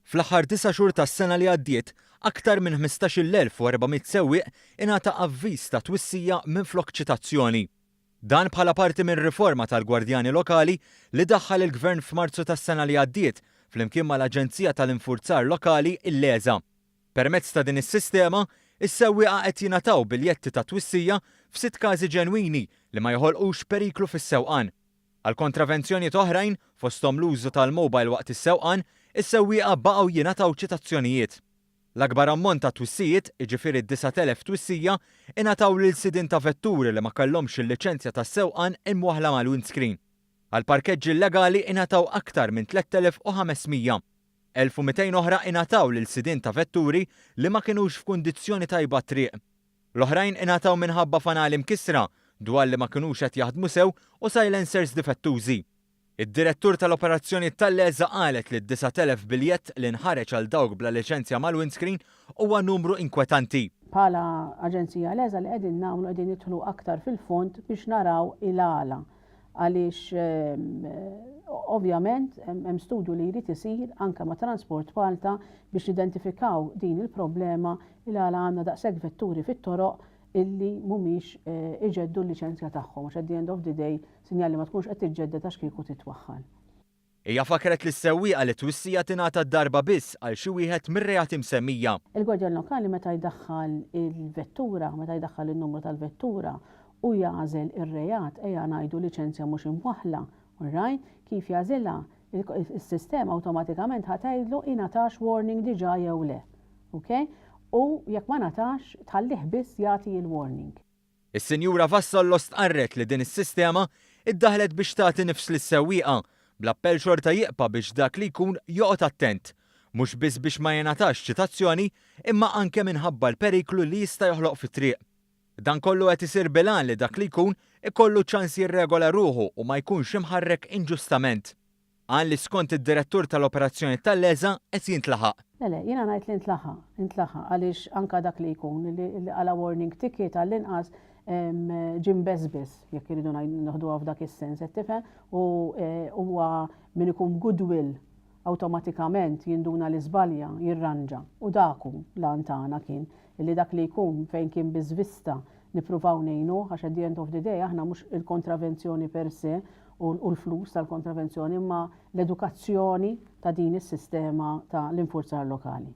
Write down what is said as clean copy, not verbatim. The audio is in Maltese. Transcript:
Fl-aħħar 9 xhur tas-sena li għaddiet, aktar minn 15,400 sewwieq ingħata avviż ta' twissija minflok ċitazzjoni. Dan bħala parti minn riforma tal-Gwardjani Lokali li daħħal il-Gvern f'Marzu tas-sena li għaddiet flimkien mal-Aġenzija tal-Infurzar Lokali il-Leża. Permezz ta' din is-sistema, is-sewwieqa qed jingħataw biljetti ta' twissija f'6 każi ġenwini li ma joħolqux periklu fis-sewqan. Għal kontravenzjonijiet oħrajn, fosthom l-użu tal-mowbajl waqt is-sewqan, is-sewwieqa baqgħu jingħataw ċitazzjonijiet. L-akbar ammont ta' twissijiet, jiġifieri 9,000 twissija, ingħataw lil sidin ta' vetturi li ma kellhomx il-liċenzja tas-sewqan imwaħla mal-windscreen. Għal parkeġġi illegali ingħataw aktar minn 3,500. 1,200 oħra ingħataw lil sidin ta' vetturi li ma kinux f'kundizzjoni tajba triq. L-oħrajn ingħataw minħabba fanali mkissra, dwar li ma kinux qed jaħdmu sew u silencers difettużi. Id-direttur tal-operazzjoni tal-Leża qalet li d-9,000 biljett li nħareġ għal dawk bla liċenzja mal-windscreen huwa numru inkwetanti. Bħala Aġenzija Leża li qegħdin nagħmlu qegħdin nidħlu aktar fil-fond biex naraw il-għala għaliex ovvjament hemm studju li jrid isir anke ma' Transport Malta biex nidentifikaw din il-problema il-għala għandna daqshekk vetturi fit-toroq illi mhumiex iġeddu l-liċenzja tagħhom għax at the end of the day sinjali ma tkunx qed tiġġedded għax kieku titwaħħal. Hija fakret lis-sewwieqa li twissija tingħata d-darba biss għal xi wieħed mir-reati msemmija. Il-Gwardjan Lokali meta jdaħħal il-vettura, meta jdaħħal in-numru tal-vettura u jagħżel ir-reat ejja ngħidu liċenzja mhux imwaħħla, right? Kif jagħżilha is-sistema awtomatikament ħatajdlu ingħatax warning diġà jew le. Okay? U jekk ma natax tħallih biss jagħti il-warning. Is-Sinjura Vassallo stqarret li din is-sistema iddaħlet biex tagħti nifs lis-sewwieqa bl-appell xorta jieqpa biex dak li jkun joqgħod attent, mhux biss biex ma jingħatax ċitazzjoni imma anke minħabba l-periklu li jista' joħloq fit-triq. Dan kollu qed isir bilan li dak li jkun ikollu ċans jirregola ruħu u ma jkunx imħarrek inġustament. Għan li skont id-direttur tal-operazzjoni tal-Leża qed jintlaħaq. Le, jiena ngħid li intlaħaq għaliex anke dak li jkun li għala warning ticket għall-inqas ġim beżbiss jekk iridu naħduha f'dak is-sens qed tifhem u huwa min ikun goodwill awtomatikament jinduna l-iżbalja jirranġa u daku lan tagħna kien illi dak li jkun fejn kien biżvista nippruvaw ngħinu għax at the end of the day aħna mhux il-kontravenzjoni per se u l-flus tal-kontravenzjoni imma l-edukazzjoni ta' din is-sistema ta' l-infurzar lokali.